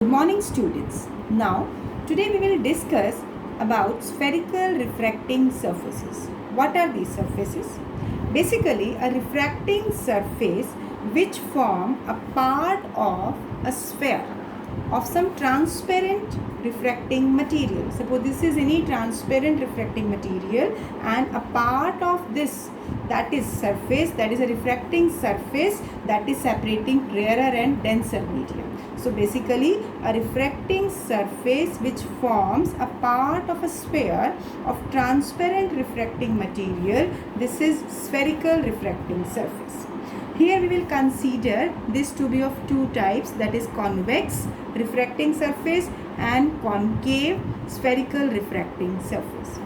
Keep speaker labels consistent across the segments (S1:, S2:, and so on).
S1: Good morning students. Now today we will discuss about spherical refracting surfaces. What are these surfaces? Basically a refracting surface which form a part of a sphere of some transparent refracting material. Suppose this is any transparent refracting material and a part of this, that is surface, that is a refracting surface that is separating rarer and denser medium. So basically a refracting surface which forms a part of a sphere of transparent refracting material, this is spherical refracting surface. Here we will consider this to be of two types, that is convex refracting surface and concave spherical refracting surface.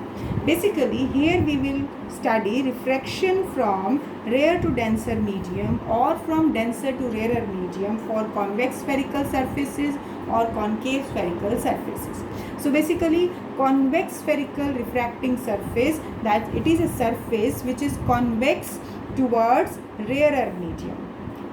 S1: Basically here we will study refraction from rare to denser medium or from denser to rarer medium for convex spherical surfaces or concave spherical surfaces. So basically convex spherical refracting surface, that it is a surface which is convex towards rarer medium,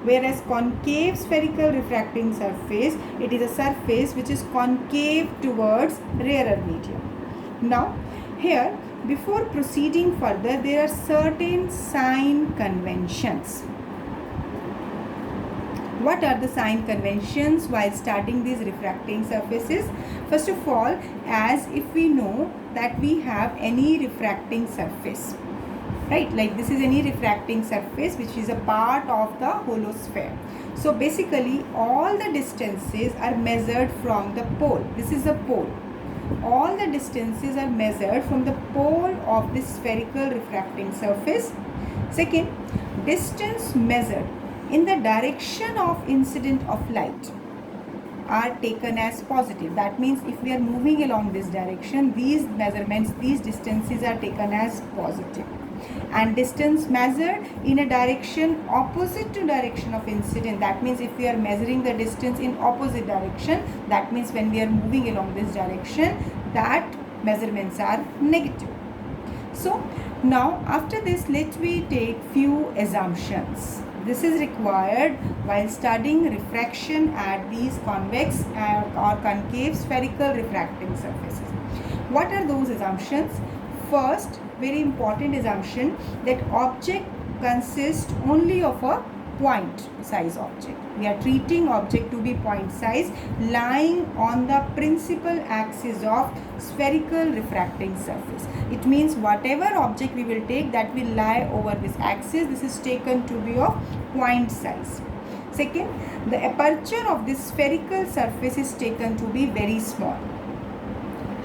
S1: whereas concave spherical refracting surface, it is a surface which is concave towards rarer medium. Now here, before proceeding further, there are certain sign conventions. What are the sign conventions while studying these refracting surfaces? First of all, as if we know that we have any refracting surface, right, like this is any refracting surface which is a part of the hollow sphere. So basically all the distances are measured from the pole. This is the pole. All the distances are measured from the pole of this spherical refracting surface. Second, distance measured in the direction of incident of light are taken as positive. That means if we are moving along this direction, these measurements, these distances are taken as positive. And distance measured in a direction opposite to direction of incident, that means if we are measuring the distance in opposite direction, that means when we are moving along this direction, that measurements are negative. So now after this, let me take few assumptions. This is required while studying refraction at these convex or concave spherical refracting surfaces. What are those assumptions? First, very important assumption, that object consists only of a point size object. We are treating object to be point size lying on the principal axis of spherical refracting surface. It means whatever object we will take, that will lie over this axis. This is taken to be of point size. Second, the aperture of this spherical surface is taken to be very small.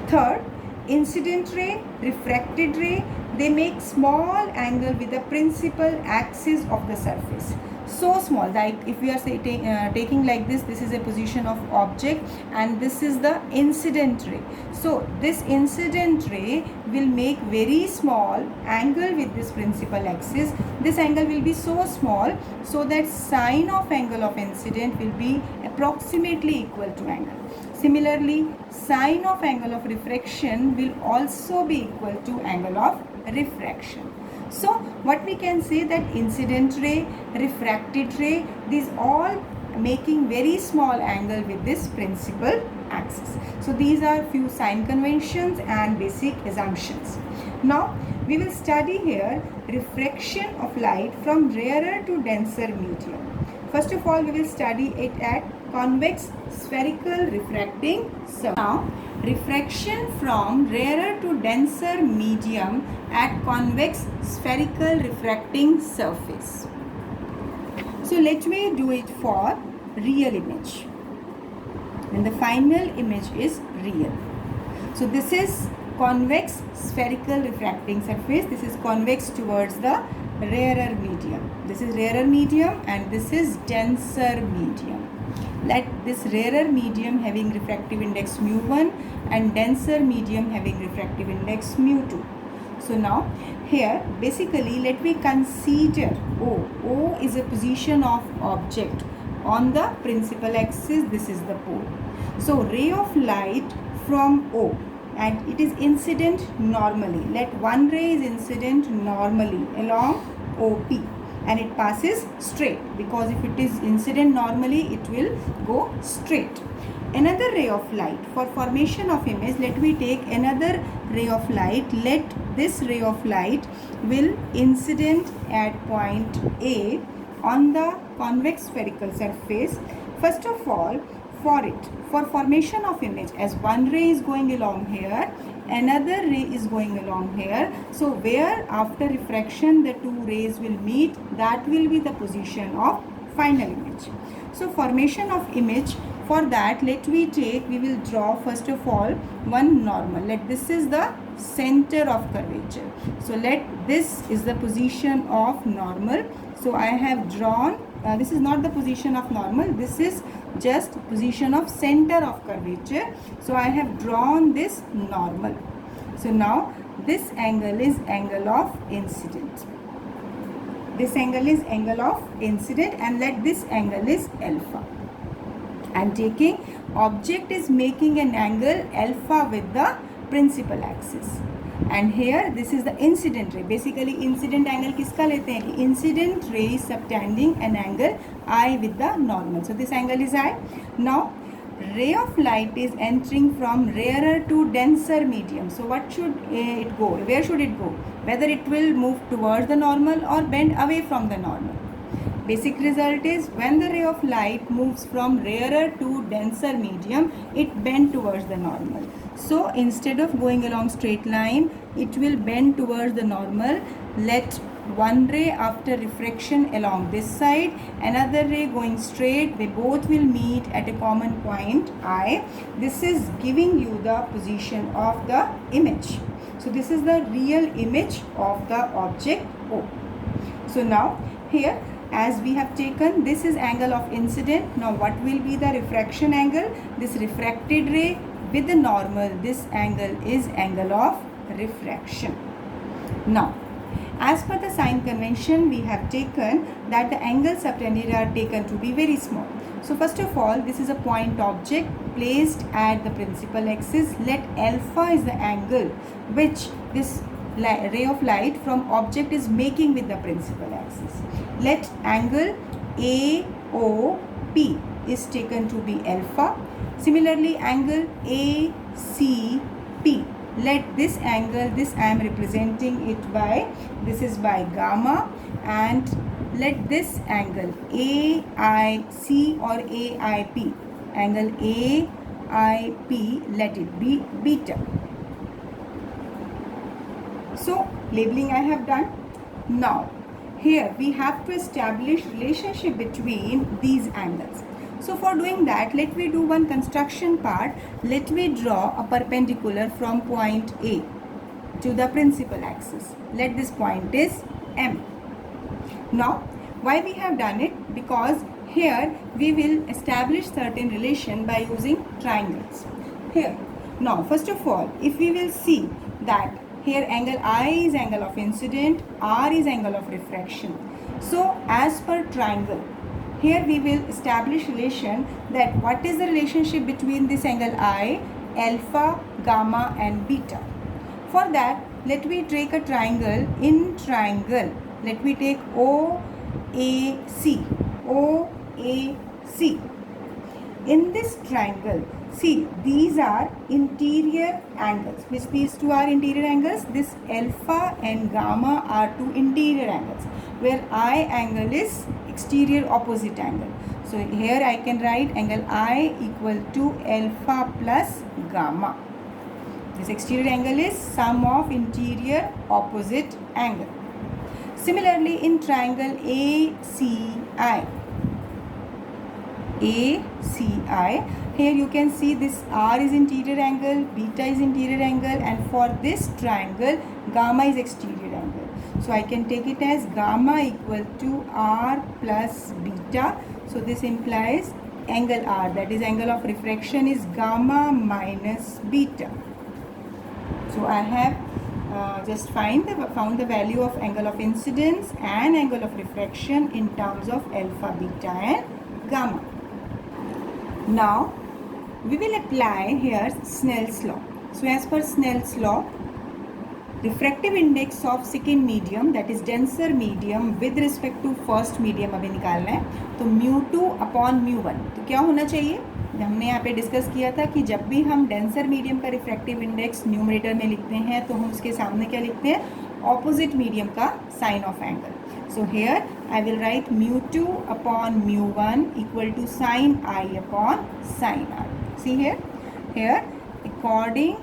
S1: Third, incident ray, refracted ray, they make small angle with the principal axis of the surface. So small, like if we are taking like this is a position of object and this is the incident ray. So this incident ray will make very small angle with this principal axis. This angle will be so small so that sine of angle of incident will be approximately equal to angle. Similarly, sine of angle of refraction will also be equal to angle of refraction. So what we can say, that incident ray, refracted ray, these all making very small angle with this principal axis. So these are few sign conventions and basic assumptions. Now we will study here refraction of light from rarer to denser medium. First of all, we will study it at convex spherical refracting surface. Now, refraction from rarer to denser medium at convex spherical refracting surface. So let me do it for real image. And the final image is real. So this is convex spherical refracting surface. This is convex towards the rarer medium. This is rarer medium and this is denser medium. Let this rarer medium having refractive index mu1 and denser medium having refractive index mu2. So now here basically let me consider O. O is a position of object on the principal axis. This is the pole. So ray of light from O, and it is incident normally. Let one ray is incident normally along OP and it passes straight, because if it is incident normally, it will go straight. another ray of light. For formation of image, let me take another ray of light. Let this ray of light will incident at point A on the convex spherical surface. First of all, for formation of image, as one ray is going along here, another ray is going along here. So where after refraction the two rays will meet, that will be the position of final image. So formation of image, for that we will draw first of all one normal. Let this is the center of curvature. So let this is the position of normal. So I have drawn, this is not the position of normal, this is just position of center of curvature. So I have drawn this normal. So now this angle is angle of incident. This angle is angle of incident, and let this angle is alpha. I am taking object is making an angle alpha with the principal axis, and here this is the incident ray. Basically incident angle किसका लेते हैं? Incident ray is subtending an angle I with the normal. So this angle is I. Now ray of light is entering from rarer to denser medium. So what should it go? Where should it go? Whether it will move towards the normal or bend away from the normal. Basic result is when the ray of light moves from rarer to denser medium, it bends towards the normal. So instead of going along straight line, it will bend towards the normal. Let one ray after refraction along this side, another ray going straight, they both will meet at a common point I. This is giving you the position of the image. So this is the real image of the object O. So now here, as we have taken, this is angle of incident. Now what will be the refraction angle? This refracted ray with the normal, this angle is angle of refraction. Now as per the sign convention, we have taken that the angles subtended are taken to be very small. So first of all, this is a point object placed at the principal axis. Let alpha is the angle which this ray of light from object is making with the principal axis. Let angle AOP is taken to be alpha. Similarly, angle ACP. Let this angle, this I am representing it by, this is by gamma, and let this angle AIC or AIP, angle AIP, let it be beta. So labeling I have done. Now here we have to establish relationship between these angles. So for doing that, let me do one construction part. Let me draw a perpendicular from point A to the principal axis. Let this point is M. Now why we have done it? Because here we will establish certain relation by using triangles. Here, now first of all, if we will see that here angle I is angle of incident, R is angle of refraction. So as per triangle, here we will establish relation that what is the relationship between this angle I, alpha, gamma and beta. For that, let me take a triangle. In triangle, let me take OAC. OAC. In this triangle, see, these are interior angles. Which these two are interior angles? This alpha and gamma are two interior angles, where I angle is exterior opposite angle. So here I can write angle I equal to alpha plus gamma. This exterior angle is sum of interior opposite angle. Similarly, in triangle ACI, here you can see this R is interior angle, beta is interior angle, and for this triangle gamma is exterior angle. So I can take it as gamma equal to R plus beta. So this implies angle R, that is angle of refraction, is gamma minus beta. So I have just found the value of angle of incidence and angle of refraction in terms of alpha, beta and gamma. Now we will apply here Snell's law. So as per Snell's law, refractive index of second medium, that is denser medium, with respect to first medium अभी निकालना है, तो mu2 upon mu1. तो क्या होना चाहिए? हमने यहाँ पे डिस्कस किया था कि जब भी हम डेंसर मीडियम का रिफ्रैक्टिव इंडेक्स न्यूमरेटर में लिखते हैं तो हम उसके सामने क्या लिखते हैं, ऑपोजिट मीडियम का sine of angle. So here I will write μ2 upon μ1 equal to sine I upon sine R. See here according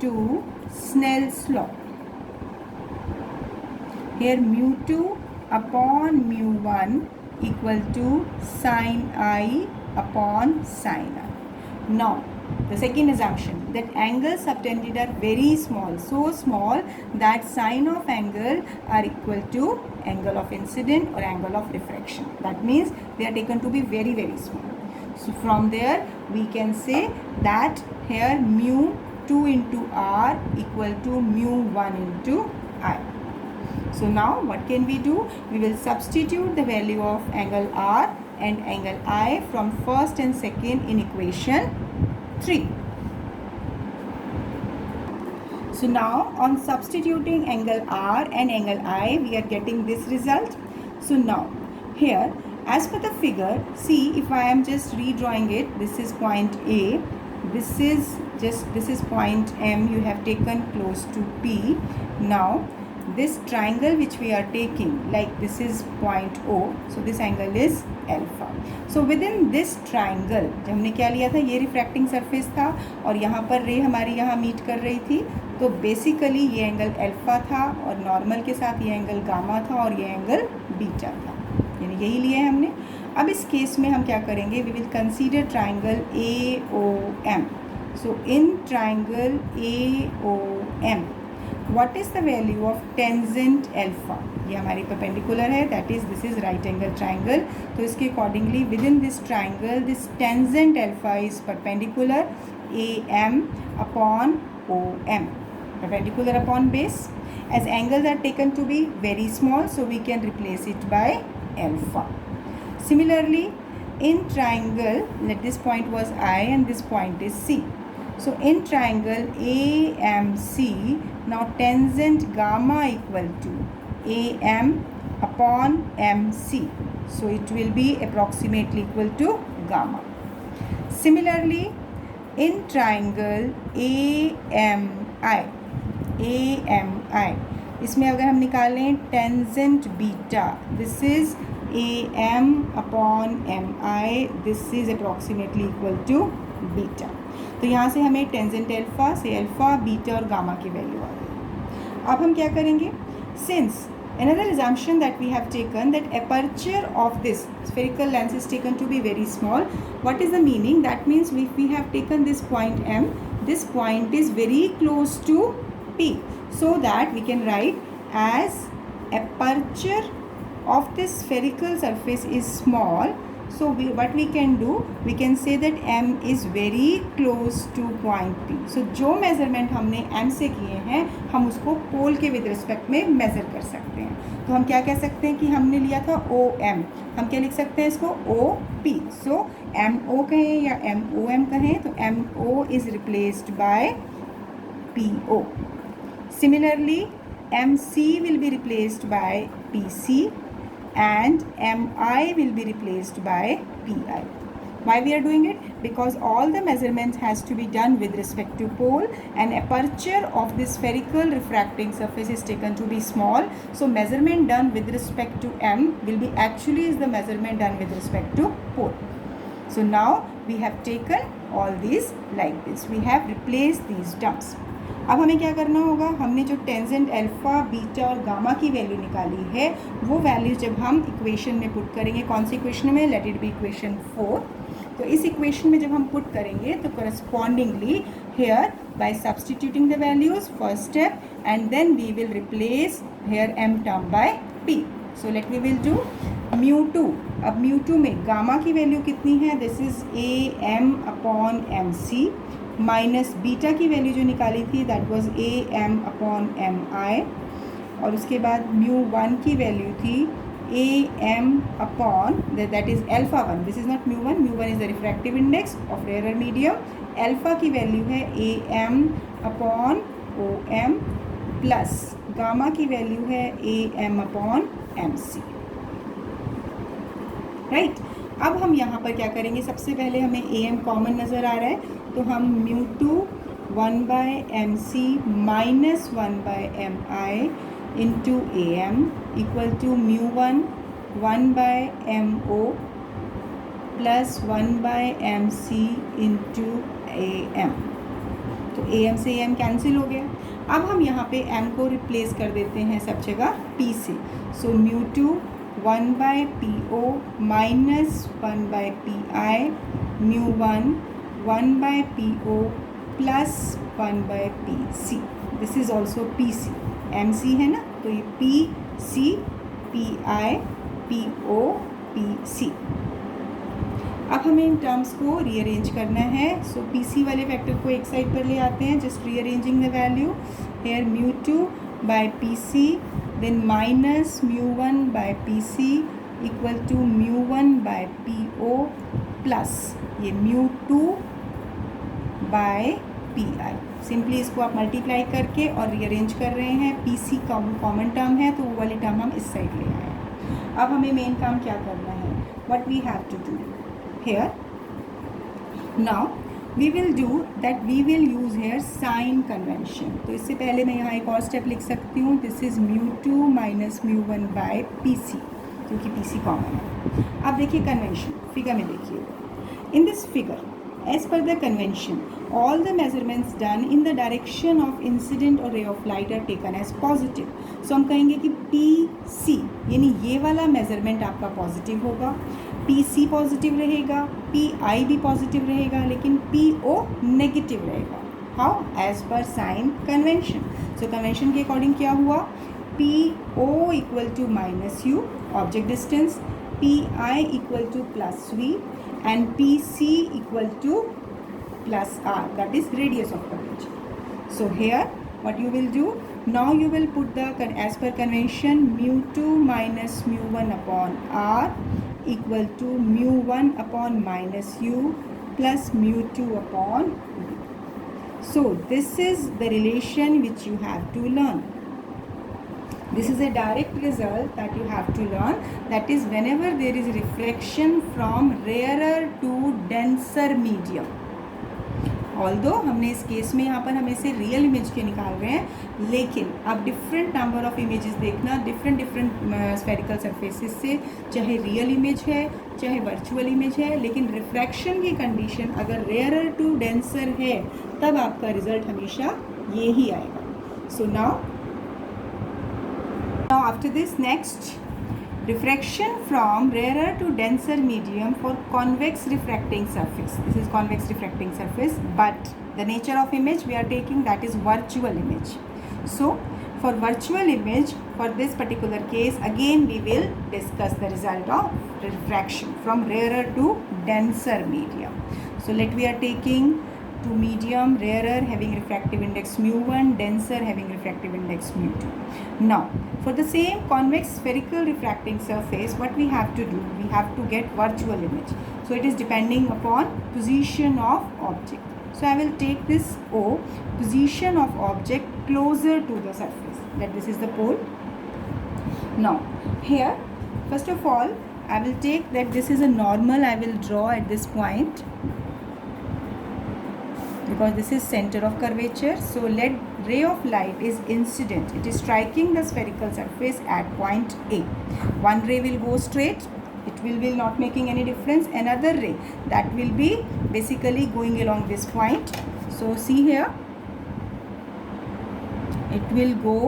S1: to Snell's law, here μ2 upon μ1 equal to sin I upon sin R. Now the second assumption, that angles subtended are very small, so small that sine of angle are equal to angle of incident or angle of refraction. That means they are taken to be very, very small. So from there we can say that here μ2 into R equal to μ1 into I. So now what can we do? We will substitute the value of angle R and angle I from first and second in equation 3. So now on substituting angle R and angle I, we are getting this result. So now here, as per the figure, see, if I am just redrawing it, this is point A, this is point M, you have taken close to P. Now this triangle which we are taking, like this is point O, so this angle is alpha. So within this triangle, जब हमने क्या लिया था, ये refracting surface था और यहाँ पर रे हमारी यहाँ मीट कर रही थी, तो बेसिकली ये एंगल अल्फा था और नॉर्मल के साथ ये एंगल गामा था और ये एंगल बीटा था, यानी यही लिया है हमने. अब इस केस में हम क्या करेंगे, we will consider triangle AOM. So in triangle AOM what is the value of tangent alpha? ये हमारी perpendicular है, that is this is right angle triangle. तो इसके accordingly within this triangle this tangent alpha is perpendicular AM upon OM, perpendicular upon base. As angles are taken to be very small, so we can replace it by alpha. Similarly in triangle, let this point was I and this point is C. So in triangle AMC, now tangent gamma equal to AM upon MC. So it will be approximately equal to gamma. Similarly in triangle AMI, इसमें अगर हम निकालें tangent beta, this is AM upon MI, this is approximately equal to beta. तो यहाँ से हमें tangent alpha से alpha, beta और गामा की वैल्यू आ गई. अब हम क्या करेंगे, since another assumption that we have taken that aperture of this spherical lens is taken to be very small. What is the meaning? That means if we have taken this point M, this point is very close to P, so that we can write as aperture of this spherical surface is small. So what we can do, we can say that M is very close to point P. So जो measurement हमने M से किए हैं, हम उसको पोल के with respect में measure कर सकते हैं. तो हम क्या कह सकते हैं कि हमने लिया था OM, हम क्या लिख सकते हैं इसको OP. सो MO कहें या MOM कहें, तो MO is replaced bye PO. Similarly MC will be replaced by PC and MI will be replaced by PI. Why we are doing it? Because all the measurements has to be done with respect to pole, and aperture of this spherical refracting surface is taken to be small. So measurement done with respect to M will be actually is the measurement done with respect to pole. So now we have taken all these like this. We have replaced these terms. अब हमें क्या करना होगा, हमने जो tangent alpha, beta और gamma की value निकाली है, वो वैल्यू जब हम इक्वेशन में पुट करेंगे, कौन सी इक्वेशन में, लेट इट बी इक्वेशन 4. तो इस इक्वेशन में जब हम पुट करेंगे तो correspondingly here by substituting the values first step and then we will replace here m term by p. So let we will do μ2. अब μ2 में गामा की वैल्यू कितनी है, this is AM upon MC, minus beta की value जो निकाली थी that was AM upon MI, और उसके बाद μ1 की वैल्यू थी AM upon that is alpha 1. This is not μ1, μ1 is the refractive index of rare medium. Alpha की वैल्यू है AM upon OM plus gamma की वैल्यू है AM अपॉन MC. राइट. अब हम यहाँ पर क्या करेंगे, सबसे पहले हमें ए एम कॉमन नज़र आ रहा है, तो हम μ2 1/mc minus 1/mi into A M equal to μ1 1/mo plus 1/mc into A M. तो ए एम से ए एम कैंसिल हो गया। अब हम यहाँ पे m को रिप्लेस कर देते हैं सब जगह p से। सो μ2 1/po minus 1/pi μ1 1/po plus 1/pc। This is also pc, mc है ना, तो ये pc pi po pc। अब हमें इन टर्म्स को रीअरेंज करना है। सो पीसी वाले फैक्टर को एक साइड पर ले आते हैं, just rearranging the value here μ2 by pc then minus μ1 by pc equal to μ1 by po plus ये μ2 बाय pi। सिंपली इसको आप मल्टीप्लाई करके और रीअरेंज कर रहे हैं। pc कॉमन टर्म है तो वो वाली टर्म हम इस साइड ले आए हैं। अब हमें मेन काम क्या करना है, what we have to do here, now we will do that, we will use here sign convention। तो इससे पहले मैं यहाँ एक और स्टेप लिख सकती हूँ, this is μ2 minus μ1 by pc, क्योंकि pc कॉमन है। अब देखिए कन्वेंशन, फिगर में देखिए, in this figure as per the convention all the measurements done in the direction of incident or ray of light are taken as positive। so हम कहेंगे कि pc यानी ये वाला मेजरमेंट आपका पॉजिटिव होगा, pc पॉजिटिव रहेगा, pi भी पॉजिटिव रहेगा, लेकिन po नेगेटिव रहेगा। How, as per sign convention. So convention के अकॉर्डिंग क्या हुआ, po equal to minus u object distance, pi equal to plus v and pc equal to plus r, that is radius of curvature। so here what you will do, now you will put the as per convention μ2 minus μ1 upon r equal to μ1 upon minus u plus μ2 upon v। so this is the relation which you have to learn। This is a direct result that you have to learn, that is whenever there is refraction from rarer to denser medium। Although हमने इस case में यहाँ पर हमें से real image के निकाल रहे हैं, लेकिन आप डिफरेंट नंबर ऑफ इमेजेस देखना डिफरेंट स्फेरिकल सरफेसेस से, चाहे रियल इमेज है चाहे वर्चुअल इमेज है, लेकिन रिफ्रैक्शन की कंडीशन अगर रेयरर टू डेंसर है तब आपका रिजल्ट हमेशा ये ही आएगा। So now after this, next refraction from rarer to denser medium for convex refracting surface। this is convex refracting surface, but the nature of image we are taking, that is virtual image। so for virtual image, for this particular case again we will discuss the result of refraction from rarer to denser medium। so let we are taking to medium, rarer having refractive index μ1, denser having refractive index μ2। now for the same convex spherical refracting surface, what we have to do, we have to get virtual image। so it is depending upon position of object। so I will take this O, position of object closer to the surface, that this is the pole। now here first of all I will take that this is a normal, I will draw at this point because this is center of curvature। so let ray of light is incident, it is striking the spherical surface at point A। one ray will go straight, it will be not making any difference, another ray that will be basically going along this point। so see here, it will go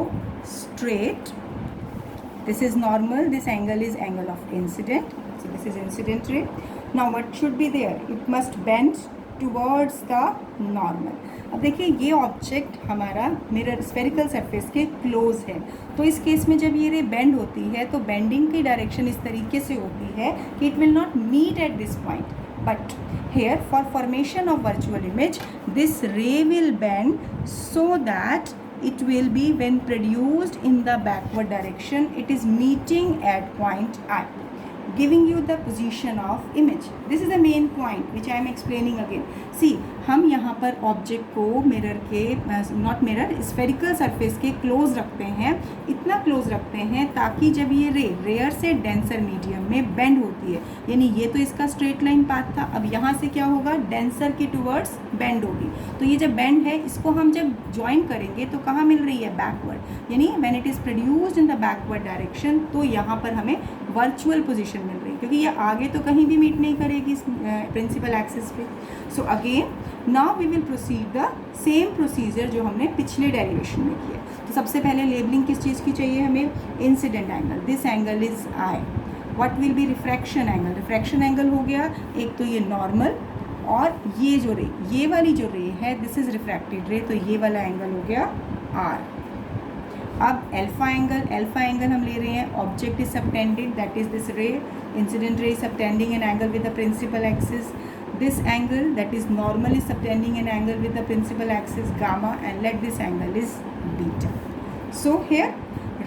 S1: straight, this is normal, this angle is angle of incident, so this is incident ray। now what should be there, it must bend towards the normal. अब देखिए ये object हमारा mirror spherical surface के close है, तो इस case में जब ये रे बेंड होती है तो बेंडिंग की डायरेक्शन इस तरीके से होती है कि it will not meet at this point, but here for formation of virtual image this ray will bend so that it will be when produced in the backward direction, it is meeting at point I। giving you the position of image. This is the main point which I am explaining again. See, हम यहाँ पर object को mirror के not mirror spherical surface के close रखते हैं, इतना close रखते हैं ताकि जब ये रे रेयर से डेंसर मीडियम में बेंड होती है, यानी ये तो इसका स्ट्रेट लाइन पाथ था, अब यहाँ से क्या होगा, डेंसर के टूवर्ड्स बेंड होगी। तो ये जब बेंड है इसको हम जब ज्वाइन करेंगे तो कहाँ मिल रही है, बैकवर्ड, यानी when it is produced in the backward direction, तो यहाँ पर हमें वर्चुअल पोजीशन मिल रही है, क्योंकि ये आगे तो कहीं भी मीट नहीं करेगी प्रिंसिपल एक्सिस पे। So again now we will proceed the same procedure जो हमने पिछले डेरिवेशन में किया। तो सबसे पहले लेबलिंग किस चीज़ की चाहिए हमें, incident angle, this angle is I. What will be refraction angle, refraction angle हो गया एक तो ये नॉर्मल, और ये जो रे, ये वाली जो रे है दिस इज रिफ्रैक्टेड रे, तो ये वाला एंगल हो गया आर। अब अल्फा एंगल हम ले रहे हैं, object is subtended, that is this ray, incident ray subtending an angle with the principal axis, this angle that is normal is subtending an angle with the principal axis gamma, and let this angle is beta. So here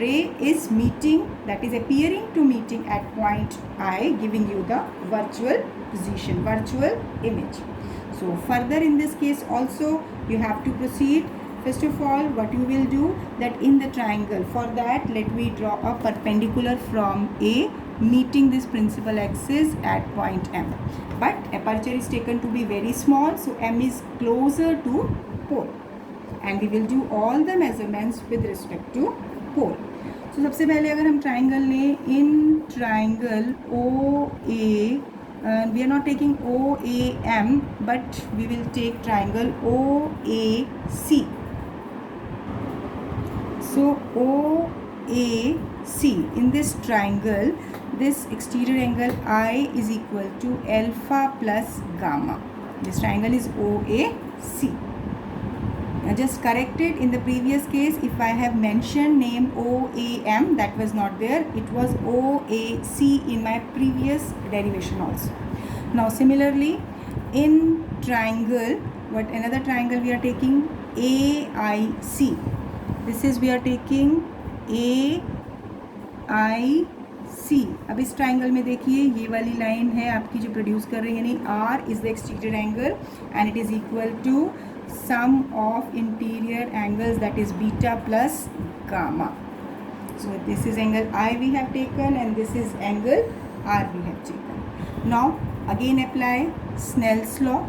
S1: ray is meeting, that is appearing to meeting at point I, giving you the virtual position, virtual image. So further in this case also you have to proceed. First of all, what you will do, that in the triangle, for that let me draw a perpendicular from A meeting this principal axis at point M, but aperture is taken to be very small, so M is closer to pole, and we will do all the measurements with respect to pole. So सबसे पहले अगर हम triangle लें, in triangle OA, we are not taking OAM, but we will take triangle OAC. So OAC, in this triangle, this exterior angle I is equal to alpha plus gamma. This triangle is OAC. Now just corrected, in the previous case if I have mentioned name OAM, that was not there, it was OAC in my previous derivation also. Now similarly in triangle, what another triangle we are taking, AIC. This is we are taking AIC. अब इस triangle में देखिए ये वाली line है आपकी जो produce कर रही है, यानी R is the exterior angle and it is equal to sum of interior angles, that is beta plus gamma. So this is angle I we have taken and this is angle R we have taken. Now again apply Snell's law.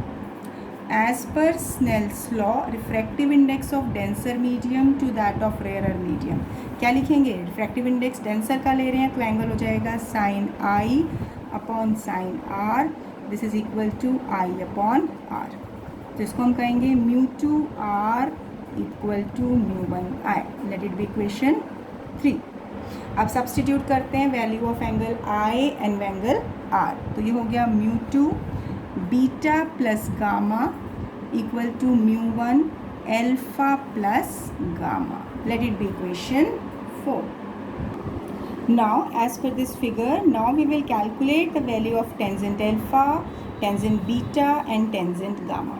S1: As per Snell's law, refractive index of denser medium to that of rarer medium. क्या लिखेंगे, refractive index denser का ले रहे हैं तो angle हो जाएगा sine i upon sine r, this is equal to i upon r. तो इसको हम कहेंगे mu two r equal to mu one i. Let it be equation 3। अब सब्सटीट्यूट करते हैं value of angle i and angle r, तो ये हो गया mu two beta plus gamma equal to mu 1 alpha plus gamma. Let it be equation 4. Now as per this figure, now we will calculate the value of tangent alpha, tangent beta and tangent gamma.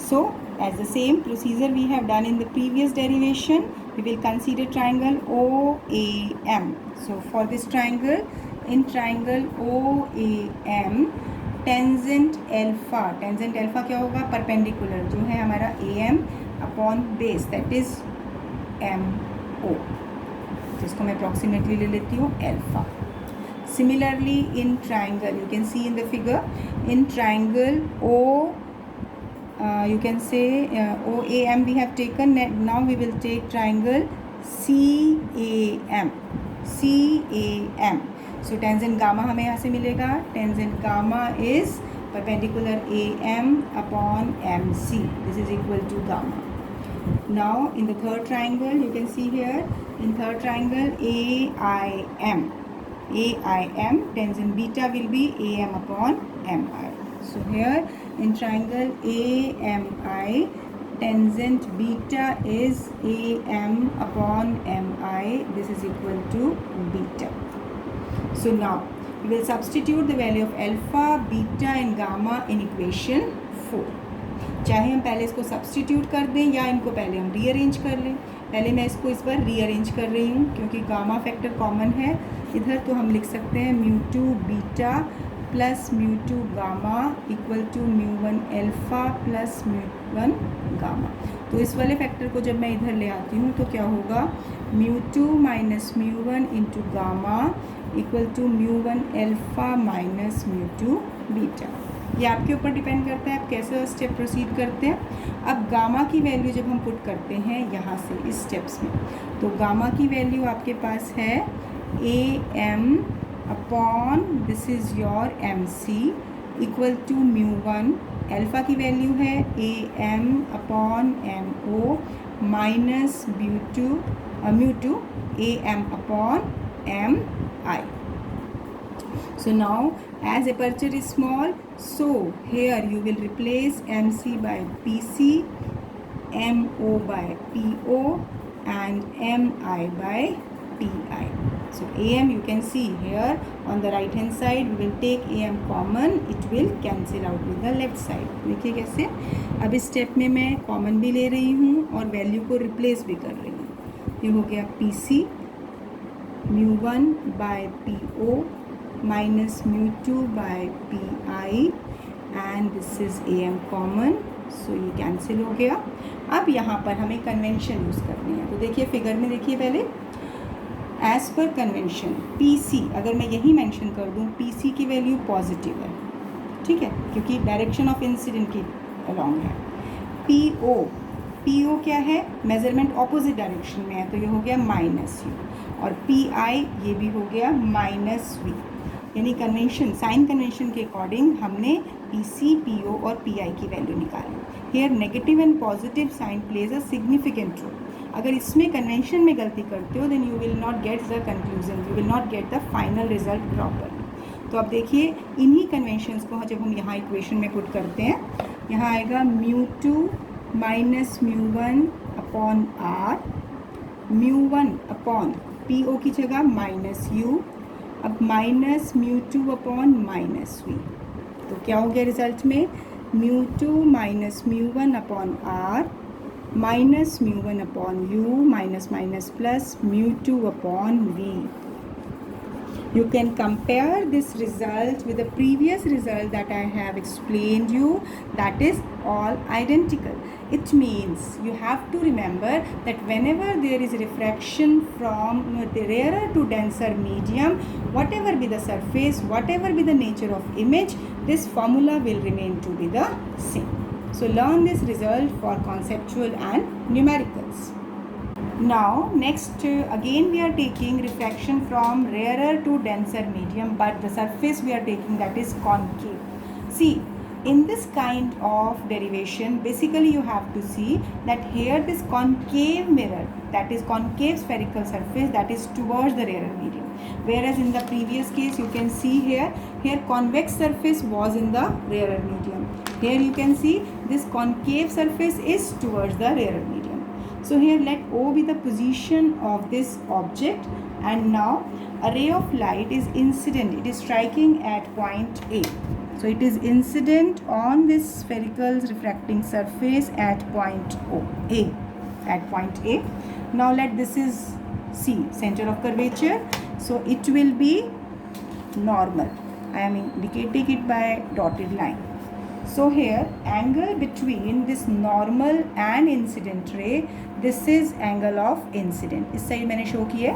S1: So as the same procedure we have done in the previous derivation, we will consider triangle OAM. So for this triangle, in triangle OAM, tangent alpha क्या होगा, perpendicular जो है हमारा AM upon base, that is MO, जिसको मैं approximately ले लेती हूँ alpha. Similarly in triangle, you can C in the figure, in triangle you can say OAM we have taken, now we will take triangle CAM. So tangent gamma हमें यहाँ से मिलेगा, tangent gamma is perpendicular AM upon MC, this is equal to gamma. Now in the third triangle you can see here, in third triangle AIM, tangent beta will be AM upon MI. So here in triangle AMI, tangent beta is AM upon MI, this is equal to beta. So now we will substitute the value of alpha, beta and gamma in equation 4. चाहे हम पहले इसको substitute कर दें या इनको पहले हम रीअरेंज कर लें। पहले मैं इसको इस बार रीअरेंज कर रही हूँ क्योंकि गामा फैक्टर कॉमन है, इधर तो हम लिख सकते हैं mu two beta plus mu two gamma equal to mu one alpha plus mu one gamma. तो इस वाले फैक्टर को जब मैं इधर ले आती हूँ तो क्या होगा, mu two minus mu one into gamma equal to mu one alpha minus mu two beta. ये आपके ऊपर डिपेंड करता है आप कैसे स्टेप प्रोसीड करते हैं। अब गामा की वैल्यू जब हम पुट करते हैं यहाँ से इस स्टेप्स में, तो गामा की वैल्यू आपके पास है A M upon this is your M C equal to mu one. Alpha की वैल्यू है A M upon M O minus mu two A M upon M I. So now as aperture is small, so here you will replace MC by PC, MO by PO and MI by PI. So AM you can see here on the right hand side we will take AM common, it will cancel out with the left side. देखिए कैसे, अब इस step में मैं common भी ले रही हूँ और वैल्यू को रिप्लेस भी कर रही हूँ। ये हो गया PC mu one by PO minus mu 2 by pi and this is am common, so ये कैंसिल हो गया। अब यहाँ पर हमें कन्वेंशन यूज़ करनी है, तो देखिए फिगर में देखिए पहले एज पर कन्वेंशन PC अगर मैं यही मेंशन कर दूँ PC की वैल्यू पॉजिटिव है, ठीक है, क्योंकि डायरेक्शन ऑफ इंसिडेंट की अलॉन्ग है। PO क्या है, मेजरमेंट ऑपोजिट डायरेक्शन में है, तो ये हो गया माइनस यू, और PI ये भी हो गया माइनस वी। यानी कन्वेंशन साइन कन्वेंशन के अकॉर्डिंग हमने PC, PO और PI की वैल्यू निकाली। Here negative and positive sign plays a significant role. अगर इसमें कन्वेंशन में गलती करते हो then you will not get the conclusion, you will not get the final result properly. तो अब देखिए इन्हीं कन्वेंशंस को जब हम यहाँ इक्वेशन में पुट करते हैं, यहाँ आएगा mu two minus mu one upon r, mu one upon PO की जगह माइनस यू, अब minus mu two upon minus v. तो क्या हो गया रिजल्ट में, mu two minus mu one upon r minus mu one upon u minus minus plus mu two upon v. You can compare this result with the previous result that I have explained you, that is all identical. It means you have to remember that whenever there is refraction from the rarer to denser medium, whatever be the surface, whatever be the nature of image, this formula will remain to be the same. So learn this result for conceptual and numericals. Now next again we are taking refraction from rarer to denser medium, but the surface we are taking that is concave. See, in this kind of derivation basically you have to see that here this concave mirror, that is concave spherical surface, that is towards the rarer medium, whereas in the previous case you can see here convex surface was in the rarer medium. Here you can see this concave surface is towards the rarer medium. So here let O be the position of this object, and now a ray of light is incident, it is striking at point A. So it is incident on this spherical refracting surface at point A, at point A. Now let this is C, center of curvature, so it will be normal. I am indicating it by dotted line. So here angle between this normal and incident ray, this is angle of incident. इस side मैंने show किया।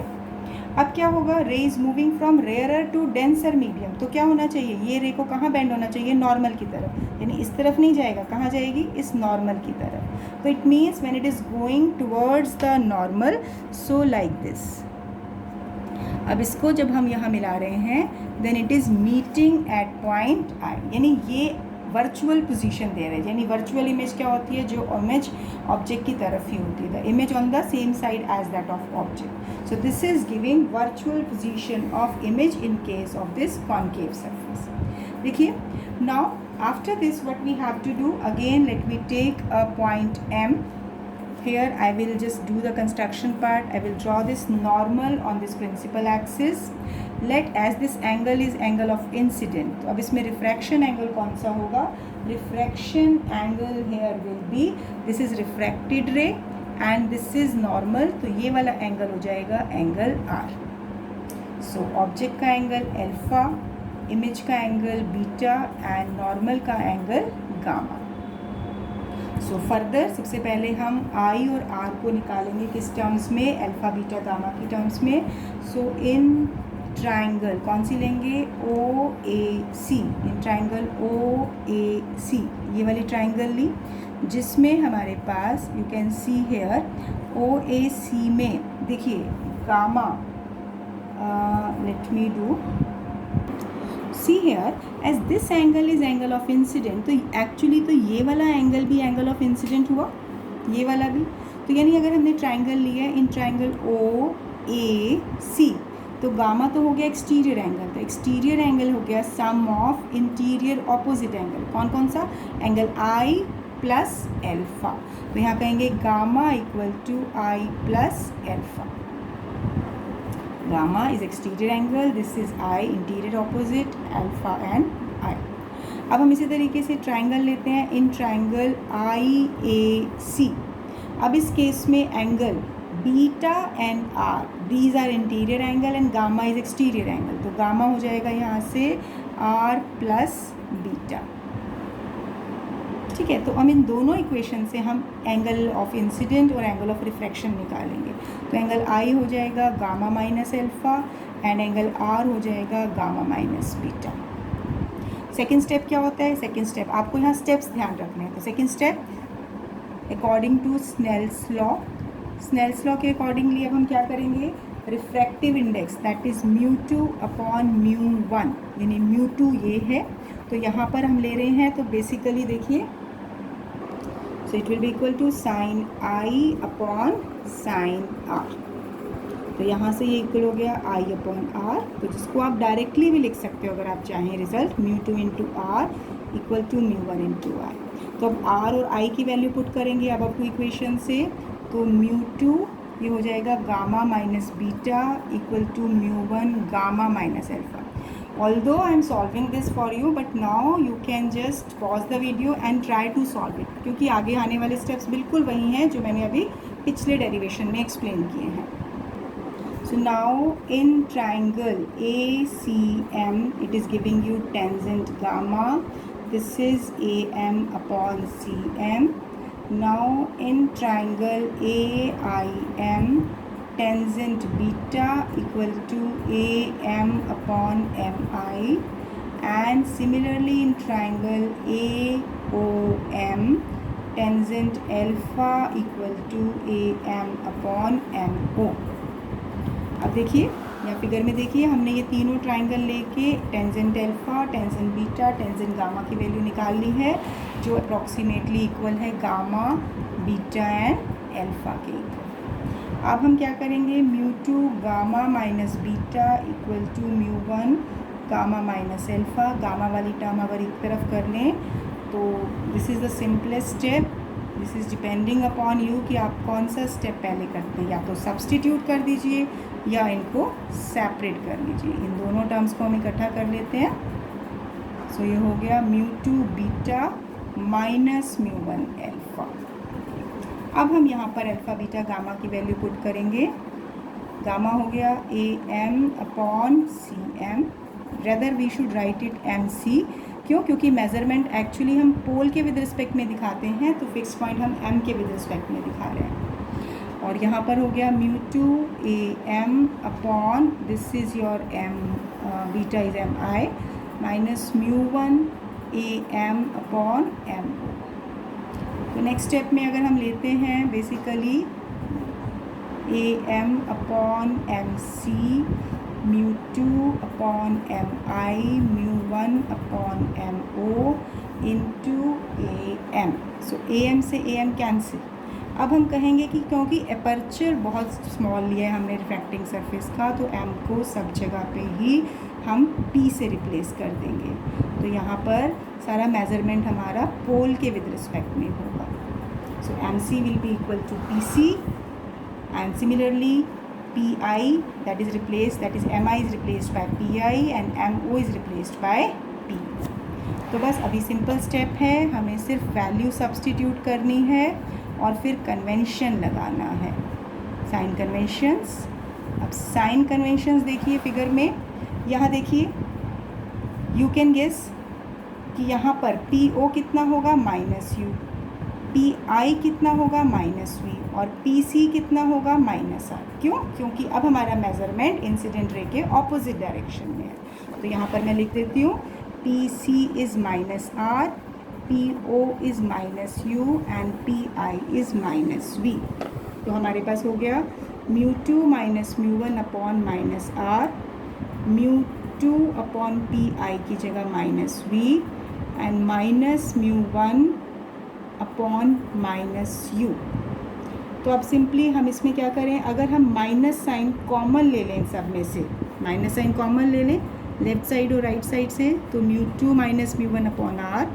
S1: अब क्या होगा, ray is moving from rarer to denser medium, तो क्या होना चाहिए, ये रे को कहाँ बेंड होना चाहिए, नॉर्मल की तरफ, यानी इस तरफ नहीं जाएगा, कहाँ जाएगी, इस नॉर्मल की तरफ। तो it means when it is going towards the normal, so like this. अब इसको जब हम यहाँ मिला रहे हैं then it is meeting at point I, यानी ये वर्चुअल पोजीशन दे रहे हैं। यानी वर्चुअल इमेज क्या होती है, जो इमेज ऑब्जेक्ट की तरफ ही होती है, the image on the same side as that of object. So this is giving virtual position of image in case of this concave surface. देखिए now after this what we have to do, again let me take a point M. Here I will just do the construction part. I will draw this normal on this principal axis. Let as this angle is angle of incident, तो अब इसमें refraction angle कौन सा होगा, refraction angle here will be, this is refracted ray and this is normal, तो ये वाला angle हो जाएगा angle R. सो ऑब्जेक्ट का एंगल अल्फा, इमेज का एंगल बीटा एंड नॉर्मल का एंगल गामा। सो फर्दर सबसे पहले हम आई और आर को निकालेंगे किस टर्म्स में, अल्फा बीटा गामा की टर्म्स में। सो इन ट्राइंगल कौन सी लेंगे, ओ A C, in triangle O A सी, ये वाली ट्राइंगल ली जिसमें हमारे पास you can see here O A C में देखिए gamma, let me do see here as this angle is angle of incident, तो एक्चुअली तो ये वाला एंगल भी एंगल ऑफ इंसिडेंट हुआ, ये वाला भी। तो यानी अगर हमने ट्राइंगल लिया इन ट्राइंगल ओ ए सी, तो गामा तो हो गया एक्सटीरियर एंगल, तो एक्सटीरियर एंगल हो गया सम ऑफ इंटीरियर ऑपोजिट एंगल, कौन कौन सा, एंगल आई प्लस एल्फा। तो यहाँ कहेंगे gamma equal to i plus alpha. Gamma is exterior angle, this is i interior opposite, alpha and i. अब हम इसी तरीके से ट्राइंगल लेते हैं इन ट्राइंगल आई ए सी। अब इस केस में angle beta and r, these are interior angle and gamma is exterior angle, तो गामा हो जाएगा यहाँ से आर प्लस बीटा। ठीक है, तो हम इन दोनों इक्वेशन से हम एंगल ऑफ इंसिडेंट और एंगल ऑफ रिफ्रैक्शन निकालेंगे। तो एंगल आई हो जाएगा gamma minus alpha and angle r हो जाएगा gamma minus beta. Second step क्या होता है, सेकेंड स्टेप आपको यहाँ स्टेप्स ध्यान रखने हैं। तो second step according to Snell's law, Snell's law के अकॉर्डिंगली अब हम क्या करेंगे, refractive index that is mu two upon mu one, यानी म्यू टू ये है, तो यहाँ पर हम ले रहे हैं, तो बेसिकली देखिए so it will be equal to sine i upon sine r. तो यहाँ से ये इक्वल हो गया आई अपॉन आर, तो जिसको आप डायरेक्टली भी लिख सकते हो अगर आप चाहें result, mu two into r equal to mu one into i. तो अब आर और आई की वैल्यू पुट करेंगे अब आपको इक्वेशन से, तो म्यू टू ये हो जाएगा gamma minus beta equal to mu one gamma minus alpha. Although I am solving this for you, but now you can just pause the video and try to solve it, क्योंकि आगे आने वाले steps बिल्कुल वही हैं जो मैंने अभी पिछले डेरिवेशन में एक्सप्लेन किए हैं। So now in triangle ACM it is giving you tangent gamma, this is AM upon CM. Now in triangle AIM tangent beta equal to AM upon MI, and similarly in triangle AOM tangent alpha equal to AM upon MO। अब देखिए यहाँ figure में देखिए हमने ये तीनों triangle लेके tangent alpha, tangent beta, tangent gamma की वैल्यू निकाल ली है जो अप्रॉक्सीमेटली इक्वल है गामा बीटा एंड अल्फा के इक्वल। अब हम क्या करेंगे, mu two gamma minus beta equal to mu one gamma minus alpha. Gamma वाली टर्म अगर एक तरफ कर लें तो this is the simplest step, this is depending upon you कि आप कौन सा स्टेप पहले करते हैं, या तो सब्सटीट्यूट कर दीजिए या इनको सेपरेट कर लीजिए। इन दोनों टर्म्स को हम इकट्ठा कर लेते हैं। सो ये हो गया mu two beta minus mu one alpha. अब हम यहाँ पर अल्फ़ा बीटा गामा की वैल्यू पुट करेंगे। गामा हो गया A M upon C M, rather we should write it M C. क्यों, क्योंकि मेज़रमेंट एक्चुअली हम पोल के विद रिस्पेक्ट में दिखाते हैं, तो फिक्स पॉइंट हम एम के विद रिस्पेक्ट में दिखा रहे हैं। और यहाँ पर हो गया mu two A M upon this is your M beta is M I minus mu one A M upon M. तो नेक्स्ट स्टेप में अगर हम लेते हैं basically A M upon M C, mu two upon M I, mu one upon M O into A M. So A M से A M cancel. अब हम कहेंगे कि क्योंकि अपर्चर बहुत स्मॉल लिया है हमने रिफ्रैक्टिंग सरफेस का, तो एम को सब जगह पे ही हम पी से रिप्लेस कर देंगे। तो यहाँ पर सारा मेज़रमेंट हमारा पोल के विद रिस्पेक्ट में होगा। So M C will be equal to P C and similarly P I that is replace, that is M I is replaced by P I and M O is replaced by P. तो बस अभी simple step है, हमें सिर्फ value substitute करनी है और फिर कन्वेंशन लगाना है, साइन कन्वेंशंस। अब साइन कन्वेंशंस देखिए फिगर में, यहाँ देखिए यू कैन गेस कि यहाँ पर पी ओ कितना होगा माइनस यू, पी आई कितना होगा माइनस वी, और पी सी कितना होगा माइनस आर। क्यों? क्योंकि अब हमारा मेजरमेंट इंसिडेंट रे के ऑपोजिट डायरेक्शन में है। तो यहाँ पर मैं लिख देती हूँ P C is minus r, P O is minus u and P I is minus v. तो हमारे पास हो गया mu two minus mu one upon minus r, mu two upon P I की जगह minus v and minus mu one upon minus u. तो अब simply हम इसमें क्या करें, अगर हम माइनस साइन कॉमन ले लें सब में से, माइनस साइन कॉमन ले लें लेफ्ट साइड और राइट साइड से, तो mu two minus mu one upon r,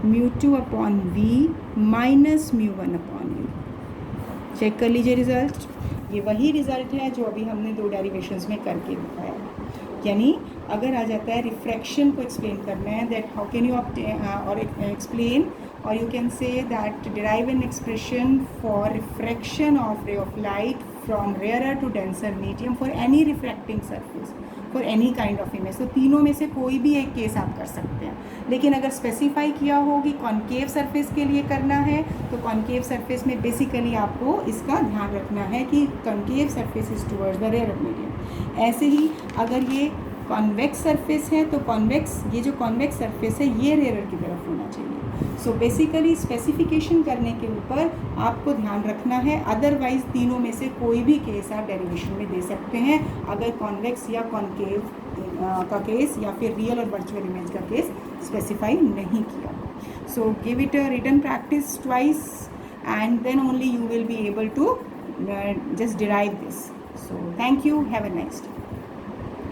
S1: mu two upon v minus mu one upon u. Check कर लीजिए रिजल्ट, ये वही रिजल्ट है जो अभी हमने दो डेरिवेशंस में करके दिखाया। यानी अगर आ जाता है रिफ्रैक्शन को एक्सप्लेन करना है, दैट हाउ कैन यू और explain, or you can say that derive an expression for refraction of ray of light from rarer to denser medium for any refracting surface for any kind of image। तो तीनों में से कोई भी एक case आप कर सकते हैं, लेकिन अगर स्पेसिफाई किया हो कि कॉन्केव सरफेस के लिए करना है तो कॉन्केव सरफेस में बेसिकली आपको इसका ध्यान रखना है कि concave surface is towards the rare medium. ऐसे ही अगर ये कॉन्वेक्स सरफेस है तो कॉन्वेक्स, ये जो कॉन्वेक्स सरफेस है ये रेयर की तरफ होना चाहिए। सो बेसिकली स्पेसिफिकेशन करने के ऊपर आपको ध्यान रखना है, अदरवाइज तीनों में से कोई भी केस आप डेरिवेशन में दे सकते हैं अगर कॉन्वेक्स या कॉन्केव का केस या फिर रियल और वर्चुअल इमेज का केस स्पेसिफाई नहीं किया। So give it a written practice twice and then only you will be able to just derive this. So thank you, have a nice day.